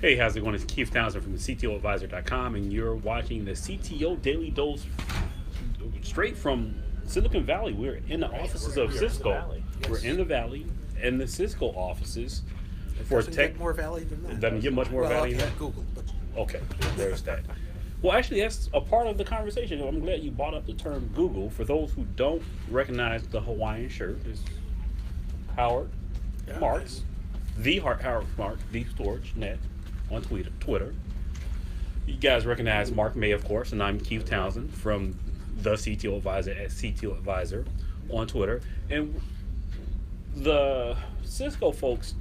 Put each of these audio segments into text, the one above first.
Hey, how's it going? It's Keith Townsend from the CTOadvisor.com, and you're watching the CTO Daily Dose straight from Silicon Valley. We're in the offices of Cisco. We're in the Valley, in the Cisco offices. It for doesn't tech. get more Valley than that. It doesn't get much more Valley than that? Google. But Okay, there's that. Well, actually, that's a part of the conversation. I'm glad you brought up the term Google. For those who don't recognize the Hawaiian shirt, it's Howard Marks, Howard Marks, the Storage Net on Twitter. You guys recognize Mark May, of course, and I'm Keith Townsend from the CTO Advisor at CTO Advisor on Twitter. And the Cisco folks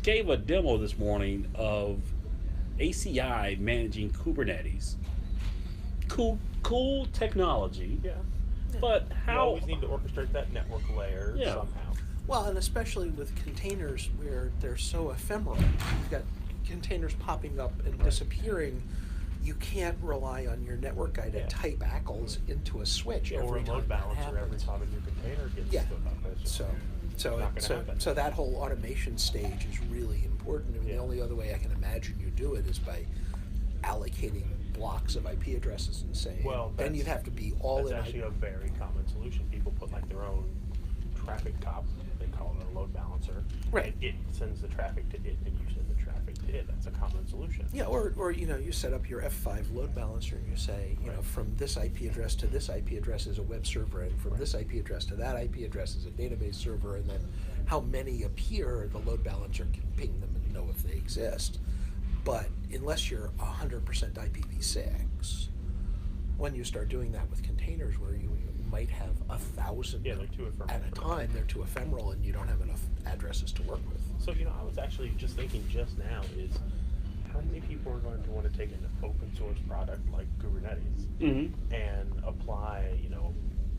gave a demo this morning of ACI managing Kubernetes. Cool technology. Yeah. But how? You always need to orchestrate that network layer somehow. well, and especially with containers where they're so ephemeral. You've got containers popping up and disappearing. You can't rely on your network guy to type ACLs into a switch Or every a time load that balancer every happens. time a new container gets Yeah. stood up. It's just not gonna happen. So that whole automation stage is really important. I mean, the only other way I can imagine you do it is by allocating blocks of IP addresses and saying, then you'd have to be all in. That's actually a very common solution. People put like their own traffic cop, they call it a load balancer. Right. And it sends the traffic to it, and you send the traffic to it. That's a common solution. Yeah, or you set up your F5 load balancer and you say, from this IP address to this IP address is a web server, and from this IP address to that IP address is a database server, and then how many appear, the load balancer can ping them and know if they exist. But unless you're 100% IPv6, when you start doing that with containers where you might have 1,000 they're too ephemeral at a time, they're too ephemeral and you don't have enough addresses to work with. So, I was actually just thinking just now is how many people are going to want to take an open source product like Kubernetes and apply,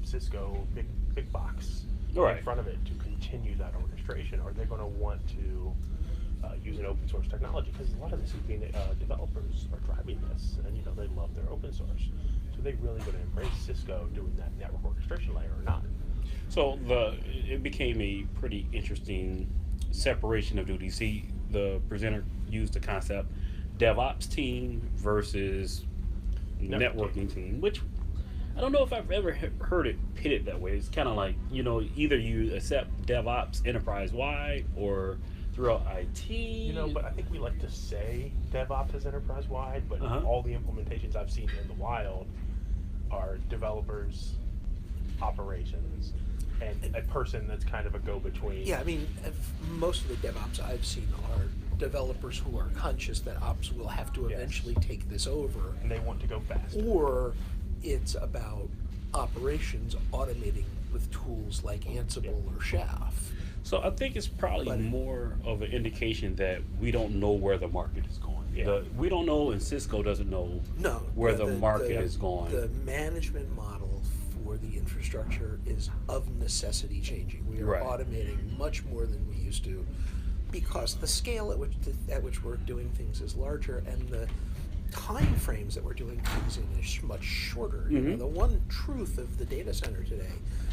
Cisco big box in front of it to continue that orchestration? Are they going to want to use an open source technology? Because a lot of the CP developers are driving this, and they love their open source. So they really going to embrace Cisco doing that network orchestration layer or not? So it became a pretty interesting separation of duties. See, the presenter used the concept DevOps team versus networking team, which I don't know if I've ever heard it pitted that way. It's kind of like, either you accept DevOps enterprise-wide or throughout IT. But I think we like to say DevOps is enterprise-wide, but all the implementations I've seen in the wild are developers, operations, and a person that's kind of a go-between. Yeah, I mean, most of the DevOps I've seen are developers who are conscious that ops will have to eventually take this over. And they want to go fast. Or it's about operations automating with tools like Ansible or Chef. So I think it's probably more of an indication that we don't know where the market is going. Yeah. We don't know, and Cisco doesn't know where the market is going. The management model for the infrastructure is of necessity changing. We are automating much more than we used to because the scale at which we're doing things is larger, and the time frames that we're doing things in is much shorter. The one truth of the data center today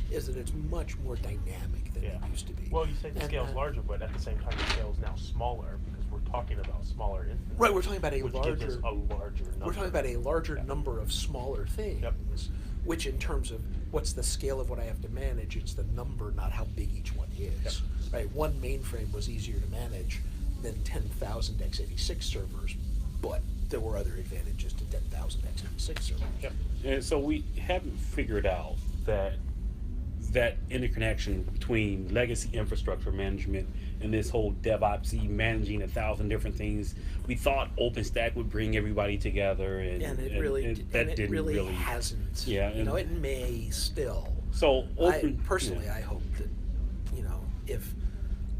is that it's much more dynamic than it used to be. Well, you say the scale's larger, but at the same time, the scale is now smaller because we're talking about smaller instances. Right, we're talking about a larger number. We're talking about a larger number of smaller things, which in terms of what's the scale of what I have to manage, it's the number, not how big each one is. Right, one mainframe was easier to manage than 10,000 x86 servers, but there were other advantages to 10,000 x86 servers. And so we haven't figured out that interconnection between legacy infrastructure management and this whole DevOps managing 1,000 different things. We thought OpenStack would bring everybody together, and it really hasn't. Yeah, it may still. So I hope that if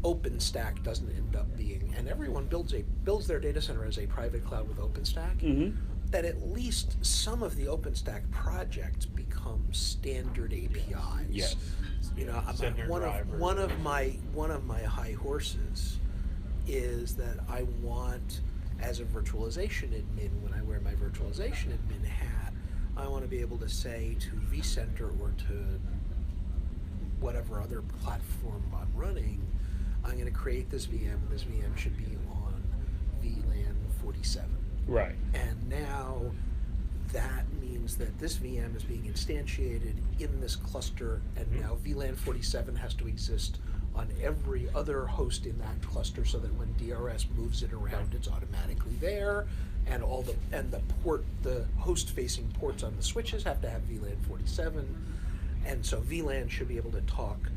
OpenStack doesn't end up being, and everyone builds their data center as a private cloud with OpenStack, that at least some of the OpenStack projects become standard APIs. Yes. One of my high horses is that I want, as a virtualization admin, when I wear my virtualization admin hat, I want to be able to say to vCenter or to whatever other platform I'm running, I'm going to create this VM, and this VM should be on VLAN 40 VLAN47. Right. And now that means that this VM is being instantiated in this cluster, and now VLAN47 has to exist on every other host in that cluster, so that when DRS moves it around, it's automatically there, and the host-facing ports on the switches have to have VLAN47, and so VLAN should be able to talk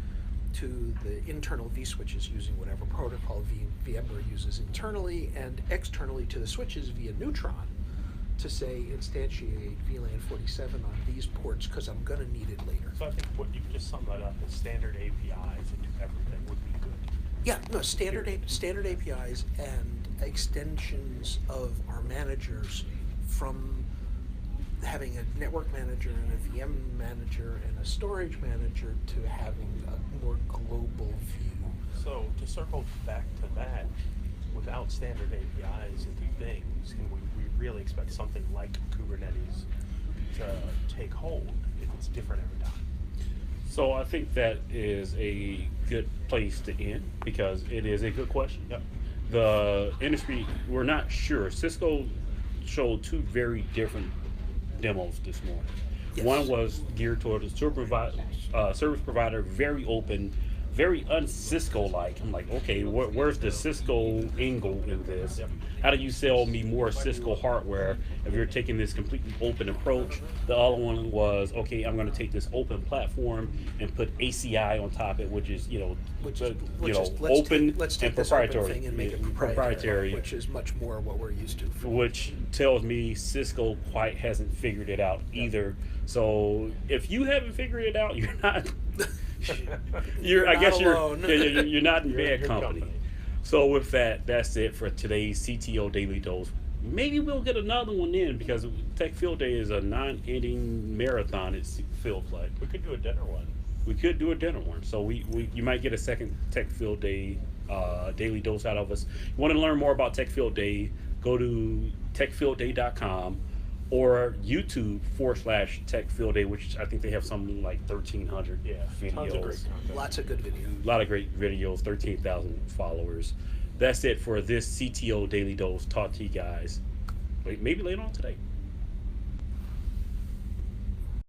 to the internal vSwitches using whatever protocol VMware uses internally, and externally to the switches via Neutron, to say instantiate VLAN47 on these ports because I'm going to need it later. So I think what you just summed that up is standard APIs into everything would be good. Yeah, no, standard APIs and extensions of our managers, from having a network manager and a VM manager and a storage manager to having a more global view. So to circle back to that, without standard APIs into things, can we really expect something like Kubernetes to take hold if it's different every time? So I think that is a good place to end, because it is a good question. Yep. The industry, we're not sure. Cisco showed two very different demos this morning. Yes. One was geared toward a service provider, very open, very un-Cisco-like. I'm like, okay, where's the Cisco angle in this? Yep. How do you sell me more Cisco hardware if you're taking this completely open approach? The other one was, okay, I'm going to take this open platform and put ACI on top of it, which is, open let's take and this proprietary. open thing and make it proprietary, which is much more what we're used to. Which tells me Cisco quite hasn't figured it out either. So if you haven't figured it out, you're not. You're not in bad company. So with that, that's it for today's CTO Daily Dose. Maybe we'll get another one in, because Tech Field Day is a non-ending marathon. It feels like We could do a dinner one. we could do a dinner one. So you might get a second Tech Field Day Daily Dose out of us. You want to learn more about Tech Field Day? Go to techfieldday.com or YouTube/Tech Field Day, which I think they have something like 1,300 videos. Tons of great content. Lots of good videos. A lot of great videos, 13,000 followers. That's it for this CTO Daily Dose. Talk to you guys maybe later on today.